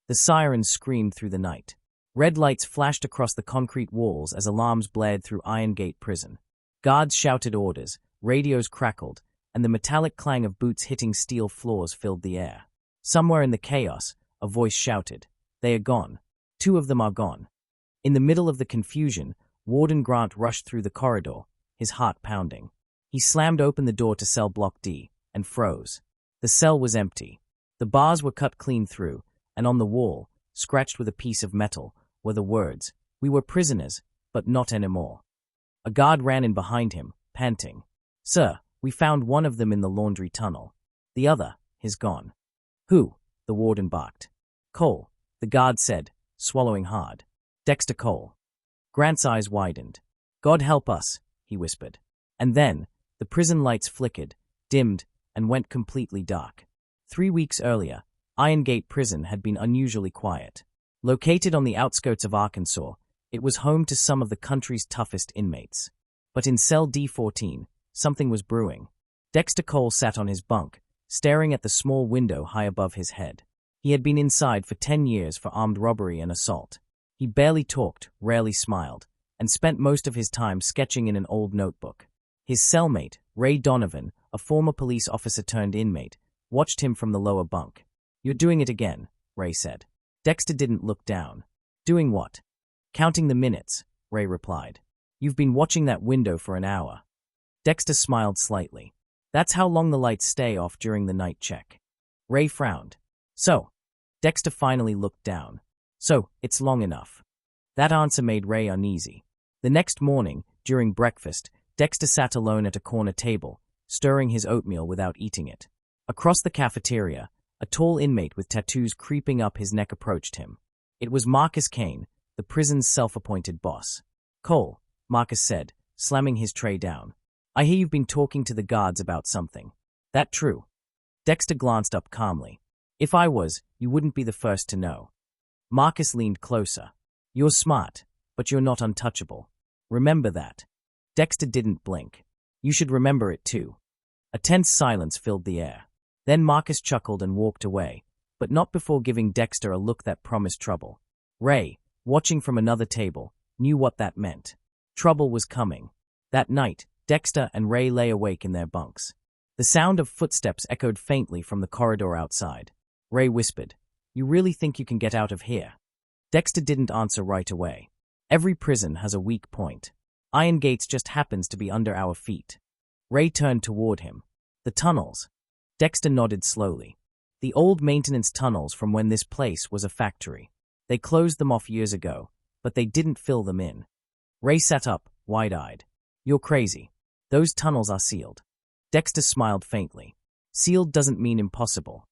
The sirens screamed through the night. Red lights flashed across the concrete walls as alarms blared through Iron Gate Prison. Guards shouted orders, radios crackled, and the metallic clang of boots hitting steel floors filled the air. Somewhere in the chaos, a voice shouted, "They are gone. 2 of them are gone." In the middle of the confusion, Warden Grant rushed through the corridor, his heart pounding. He slammed open the door to cell block D, and froze. The cell was empty. The bars were cut clean through, and on the wall, scratched with a piece of metal, were the words, "We were prisoners, but not anymore." A guard ran in behind him, panting. "Sir, we found one of them in the laundry tunnel. The other is gone." "Who?" the warden barked. "Cole," the guard said, swallowing hard. "Dexter Cole." Grant's eyes widened. "God help us," he whispered. And then, the prison lights flickered, dimmed, and went completely dark. 3 weeks earlier, Iron Gate Prison had been unusually quiet. Located on the outskirts of Arkansas, it was home to some of the country's toughest inmates. But in cell D14, something was brewing. Dexter Cole sat on his bunk, staring at the small window high above his head. He had been inside for 10 years for armed robbery and assault. He barely talked, rarely smiled, and spent most of his time sketching in an old notebook. His cellmate, Ray Donovan, a former police officer turned inmate, watched him from the lower bunk. "You're doing it again," Ray said. Dexter didn't look down. "Doing what?" "Counting the minutes," Ray replied. "You've been watching that window for an hour." Dexter smiled slightly. "That's how long the lights stay off during the night check." Ray frowned. "So?" Dexter finally looked down. "So, it's long enough." That answer made Ray uneasy. The next morning, during breakfast, Dexter sat alone at a corner table, stirring his oatmeal without eating it. Across the cafeteria, a tall inmate with tattoos creeping up his neck approached him. It was Marcus Kane, the prison's self-appointed boss. "Cole," Marcus said, slamming his tray down. "I hear you've been talking to the guards about something. That true?" Dexter glanced up calmly. "If I was, you wouldn't be the first to know." Marcus leaned closer. "You're smart, but you're not untouchable. Remember that." Dexter didn't blink. "You should remember it too." A tense silence filled the air. Then Marcus chuckled and walked away, but not before giving Dexter a look that promised trouble. Ray, watching from another table, knew what that meant. Trouble was coming. That night, Dexter and Ray lay awake in their bunks. The sound of footsteps echoed faintly from the corridor outside. Ray whispered, "You really think you can get out of here?" Dexter didn't answer right away. Every prison has a weak point. Iron Gates just happens to be under our feet. Ray turned toward him. "The tunnels." Dexter nodded slowly. "The old maintenance tunnels from when this place was a factory. They closed them off years ago, but they didn't fill them in." Ray sat up, wide-eyed. "You're crazy. Those tunnels are sealed." Dexter smiled faintly. "Sealed doesn't mean impossible."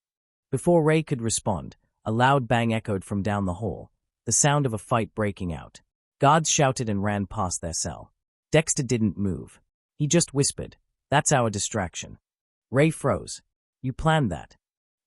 Before Ray could respond, a loud bang echoed from down the hall, the sound of a fight breaking out. Guards shouted and ran past their cell. Dexter didn't move. He just whispered, "That's our distraction." Ray froze. "You planned that?"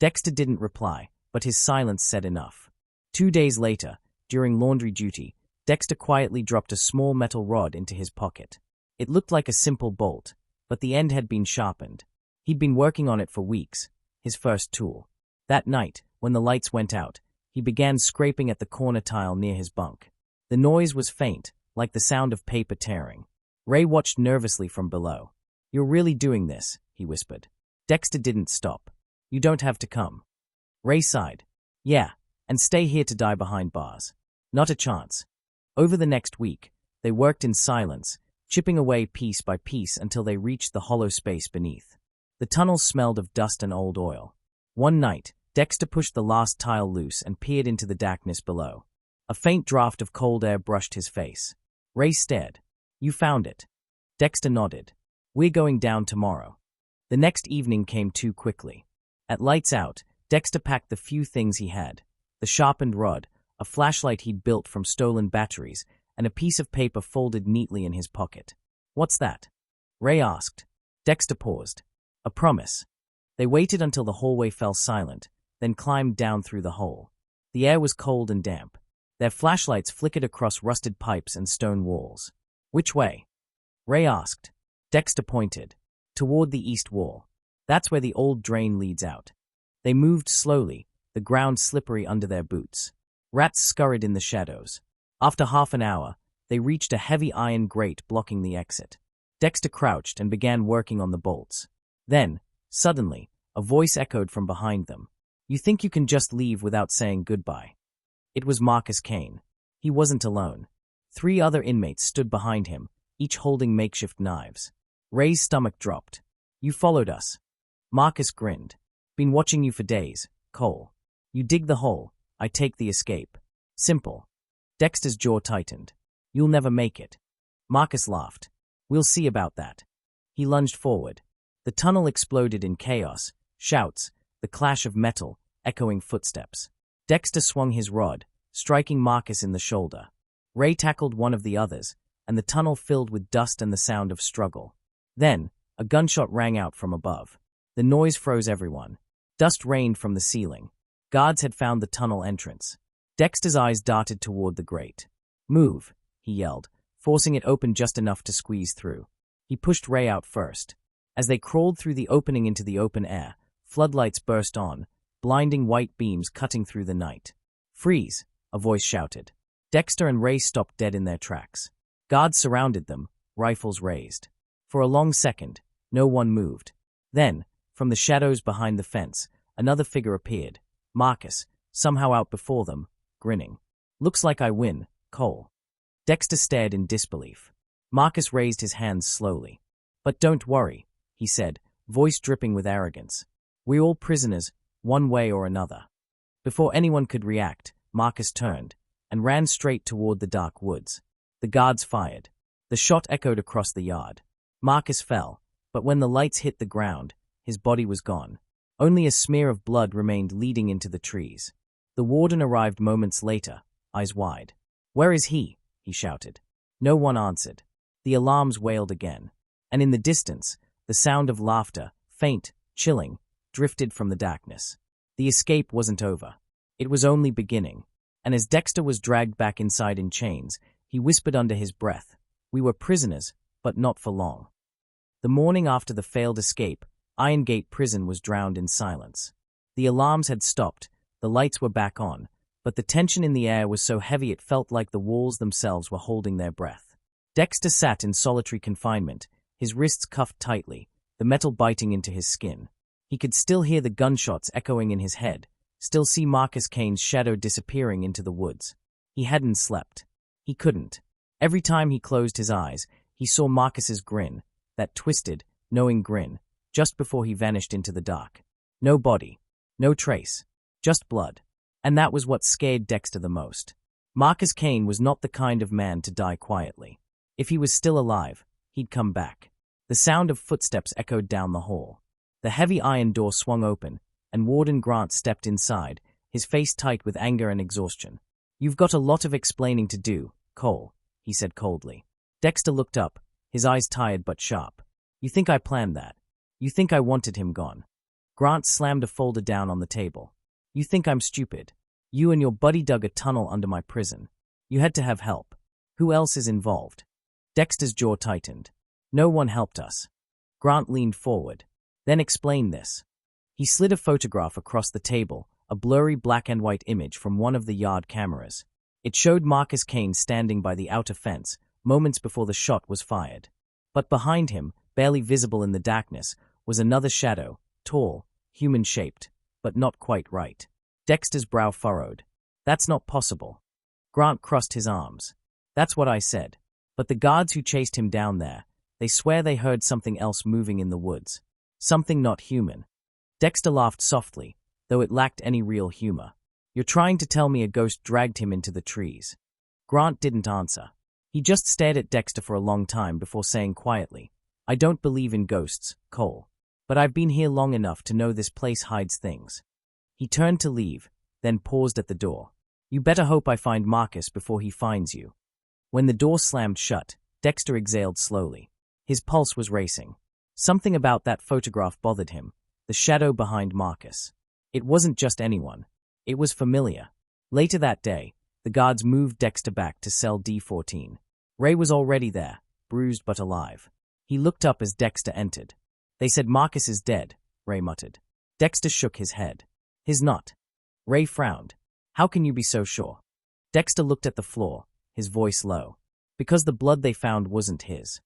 Dexter didn't reply, but his silence said enough. 2 days later, during laundry duty, Dexter quietly dropped a small metal rod into his pocket. It looked like a simple bolt, but the end had been sharpened. He'd been working on it for weeks, his first tool. That night, when the lights went out, he began scraping at the corner tile near his bunk. The noise was faint, like the sound of paper tearing. Ray watched nervously from below. "You're really doing this," he whispered. Dexter didn't stop. "You don't have to come." Ray sighed. "Yeah, and stay here to die behind bars. Not a chance." Over the next week, they worked in silence, chipping away piece by piece until they reached the hollow space beneath. The tunnels smelled of dust and old oil. One night, Dexter pushed the last tile loose and peered into the darkness below. A faint draft of cold air brushed his face. Ray stared. "You found it." Dexter nodded. "We're going down tomorrow." The next evening came too quickly. At lights out, Dexter packed the few things he had: the sharpened rod, a flashlight he'd built from stolen batteries, and a piece of paper folded neatly in his pocket. "What's that?" Ray asked. Dexter paused. "A promise." They waited until the hallway fell silent, then climbed down through the hole. The air was cold and damp. Their flashlights flickered across rusted pipes and stone walls. "Which way?" Ray asked. Dexter pointed. "Toward the east wall. That's where the old drain leads out." They moved slowly, the ground slippery under their boots. Rats scurried in the shadows. After half an hour, they reached a heavy iron grate blocking the exit. Dexter crouched and began working on the bolts. Then, suddenly, a voice echoed from behind them. "You think you can just leave without saying goodbye?" It was Marcus Kane. He wasn't alone. 3 other inmates stood behind him, each holding makeshift knives. Ray's stomach dropped. "You followed us." Marcus grinned. "Been watching you for days, Cole. You dig the hole, I take the escape. Simple." Dexter's jaw tightened. "You'll never make it." Marcus laughed. "We'll see about that." He lunged forward. The tunnel exploded in chaos, shouts, the clash of metal, echoing footsteps. Dexter swung his rod, striking Marcus in the shoulder. Ray tackled one of the others, and the tunnel filled with dust and the sound of struggle. Then, a gunshot rang out from above. The noise froze everyone. Dust rained from the ceiling. Guards had found the tunnel entrance. Dexter's eyes darted toward the grate. "Move," he yelled, forcing it open just enough to squeeze through. He pushed Ray out first. As they crawled through the opening into the open air, floodlights burst on, blinding white beams cutting through the night. "Freeze," a voice shouted. Dexter and Ray stopped dead in their tracks. Guards surrounded them, rifles raised. For a long second, no one moved. Then, from the shadows behind the fence, another figure appeared. Marcus, somehow out before them, grinning. "Looks like I win, Cole." Dexter stared in disbelief. Marcus raised his hands slowly. "But don't worry," he said, voice dripping with arrogance. "We're all prisoners, one way or another." Before anyone could react, Marcus turned and ran straight toward the dark woods. The guards fired. The shot echoed across the yard. Marcus fell, but when the lights hit the ground, his body was gone. Only a smear of blood remained leading into the trees. The warden arrived moments later, eyes wide. "Where is he?" he shouted. No one answered. The alarms wailed again. And in the distance, the sound of laughter, faint, chilling, drifted from the darkness. The escape wasn't over. It was only beginning. And as Dexter was dragged back inside in chains, he whispered under his breath, "We were prisoners, but not for long." The morning after the failed escape, Iron Gate Prison was drowned in silence. The alarms had stopped, the lights were back on, but the tension in the air was so heavy it felt like the walls themselves were holding their breath. Dexter sat in solitary confinement, his wrists cuffed tightly, the metal biting into his skin. He could still hear the gunshots echoing in his head, still see Marcus Kane's shadow disappearing into the woods. He hadn't slept. He couldn't. Every time he closed his eyes, he saw Marcus's grin, that twisted, knowing grin, just before he vanished into the dark. No body, no trace, just blood. And that was what scared Dexter the most. Marcus Kane was not the kind of man to die quietly. If he was still alive, he'd come back. The sound of footsteps echoed down the hall. The heavy iron door swung open, and Warden Grant stepped inside, his face tight with anger and exhaustion. "You've got a lot of explaining to do, Cole," he said coldly. Dexter looked up, his eyes tired but sharp. "You think I planned that? You think I wanted him gone?" Grant slammed a folder down on the table. "You think I'm stupid? You and your buddy dug a tunnel under my prison. You had to have help. Who else is involved?" Dexter's jaw tightened. "No one helped us." Grant leaned forward. "Then explain this." He slid a photograph across the table, a blurry black and white image from one of the yard cameras. It showed Marcus Kane standing by the outer fence, moments before the shot was fired. But behind him, barely visible in the darkness, was another shadow, tall, human-shaped, but not quite right. Dexter's brow furrowed. "That's not possible." Grant crossed his arms. "That's what I said. But the guards who chased him down there, they swear they heard something else moving in the woods. Something not human." Dexter laughed softly, though it lacked any real humor. "You're trying to tell me a ghost dragged him into the trees?" Grant didn't answer. He just stared at Dexter for a long time before saying quietly, "I don't believe in ghosts, Cole. But I've been here long enough to know this place hides things." He turned to leave, then paused at the door. "You better hope I find Marcus before he finds you." When the door slammed shut, Dexter exhaled slowly. His pulse was racing. Something about that photograph bothered him, the shadow behind Marcus. It wasn't just anyone. It was familiar. Later that day, the guards moved Dexter back to cell D14. Ray was already there, bruised but alive. He looked up as Dexter entered. "They said Marcus is dead," Ray muttered. Dexter shook his head. "He's not." Ray frowned. How can you be so sure? Dexter looked at the floor, his voice low. Because the blood they found wasn't his.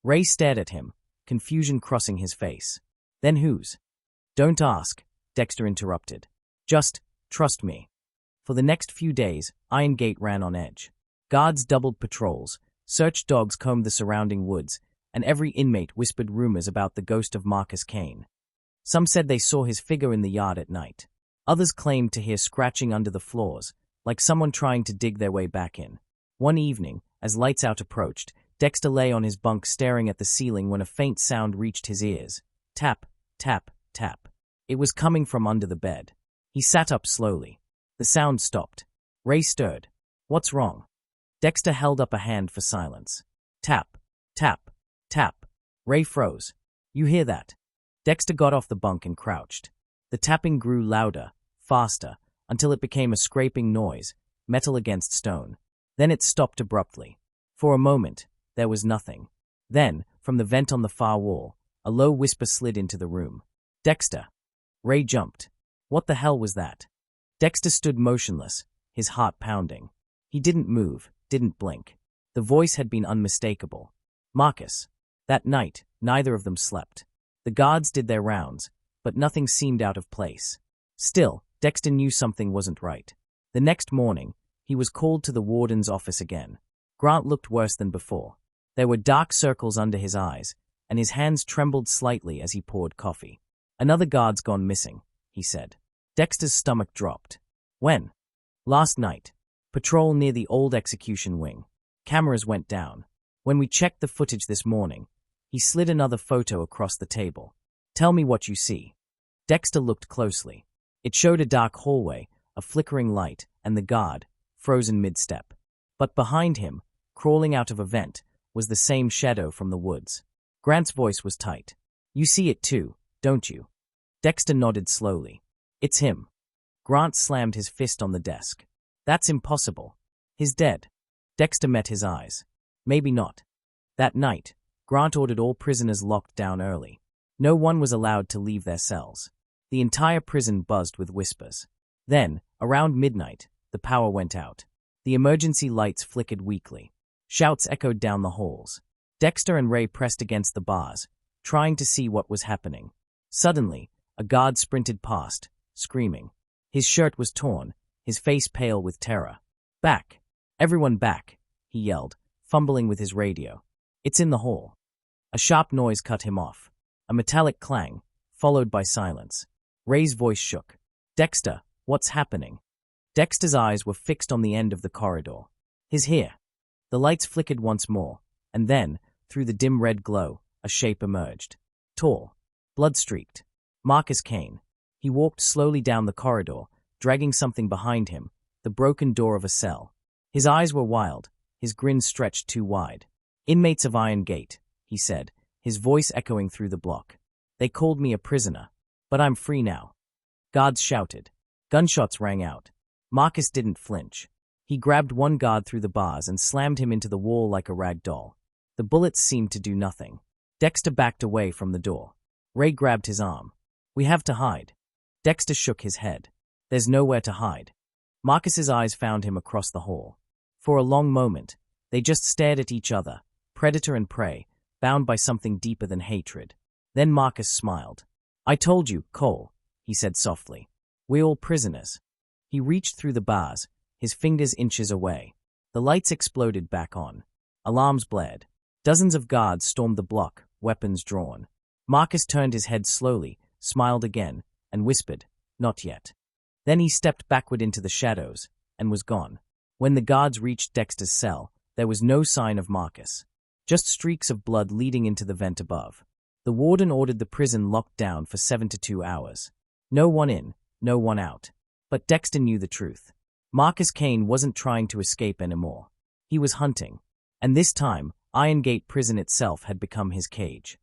Ray stared at him, confusion crossing his face. Then whose? Don't ask, Dexter interrupted. Just, trust me. For the next few days, Iron Gate ran on edge. Guards doubled patrols, search dogs combed the surrounding woods, and every inmate whispered rumors about the ghost of Marcus Kane. Some said they saw his figure in the yard at night. Others claimed to hear scratching under the floors, like someone trying to dig their way back in. One evening, as lights out approached, Dexter lay on his bunk staring at the ceiling when a faint sound reached his ears. Tap, tap, tap. It was coming from under the bed. He sat up slowly. The sound stopped. Ray stirred. What's wrong? Dexter held up a hand for silence. Tap, tap, tap. Ray froze. You hear that? Dexter got off the bunk and crouched. The tapping grew louder, faster, until it became a scraping noise, metal against stone. Then it stopped abruptly. For a moment, there was nothing. Then, from the vent on the far wall, a low whisper slid into the room. Dexter. Ray jumped. What the hell was that? Dexter stood motionless, his heart pounding. He didn't move, didn't blink. The voice had been unmistakable. Marcus. That night, neither of them slept. The guards did their rounds, but nothing seemed out of place. Still, Dexter knew something wasn't right. The next morning, he was called to the warden's office again. Grant looked worse than before. There were dark circles under his eyes, and his hands trembled slightly as he poured coffee. Another guard's gone missing, he said. Dexter's stomach dropped. When? Last night. Patrol near the old execution wing. Cameras went down. When we checked the footage this morning, he slid another photo across the table. Tell me what you see. Dexter looked closely. It showed a dark hallway, a flickering light, and the guard, frozen mid-step. But behind him, crawling out of a vent, was the same shadow from the woods. Grant's voice was tight. You see it too, don't you? Dexter nodded slowly. It's him. Grant slammed his fist on the desk. That's impossible. He's dead. Dexter met his eyes. Maybe not. That night, Grant ordered all prisoners locked down early. No one was allowed to leave their cells. The entire prison buzzed with whispers. Then, around midnight, the power went out. The emergency lights flickered weakly. Shouts echoed down the halls. Dexter and Ray pressed against the bars, trying to see what was happening. Suddenly, a guard sprinted past, screaming. His shirt was torn, his face pale with terror. Back! Everyone back! He yelled, fumbling with his radio. It's in the hall. A sharp noise cut him off. A metallic clang, followed by silence. Ray's voice shook. Dexter, what's happening? Dexter's eyes were fixed on the end of the corridor. He's here. The lights flickered once more, and then, through the dim red glow, a shape emerged. Tall, blood-streaked. Marcus Kane. He walked slowly down the corridor, dragging something behind him, the broken door of a cell. His eyes were wild, his grin stretched too wide. Inmates of Iron Gate, he said, his voice echoing through the block. They called me a prisoner, but I'm free now. Guards shouted. Gunshots rang out. Marcus didn't flinch. He grabbed one guard through the bars and slammed him into the wall like a rag doll. The bullets seemed to do nothing. Dexter backed away from the door. Ray grabbed his arm. We have to hide. Dexter shook his head. There's nowhere to hide. Marcus's eyes found him across the hall. For a long moment, they just stared at each other, predator and prey, bound by something deeper than hatred. Then Marcus smiled. I told you, Cole, he said softly. We're all prisoners. He reached through the bars, his fingers inches away. The lights exploded back on. Alarms blared. Dozens of guards stormed the block, weapons drawn. Marcus turned his head slowly, smiled again, and whispered, Not yet. Then he stepped backward into the shadows, and was gone. When the guards reached Dexter's cell, there was no sign of Marcus. Just streaks of blood leading into the vent above. The warden ordered the prison locked down for 72 hours. No one in, no one out. But Dexter knew the truth. Marcus Kane wasn't trying to escape anymore. He was hunting. And this time, Iron Gate Prison itself had become his cage.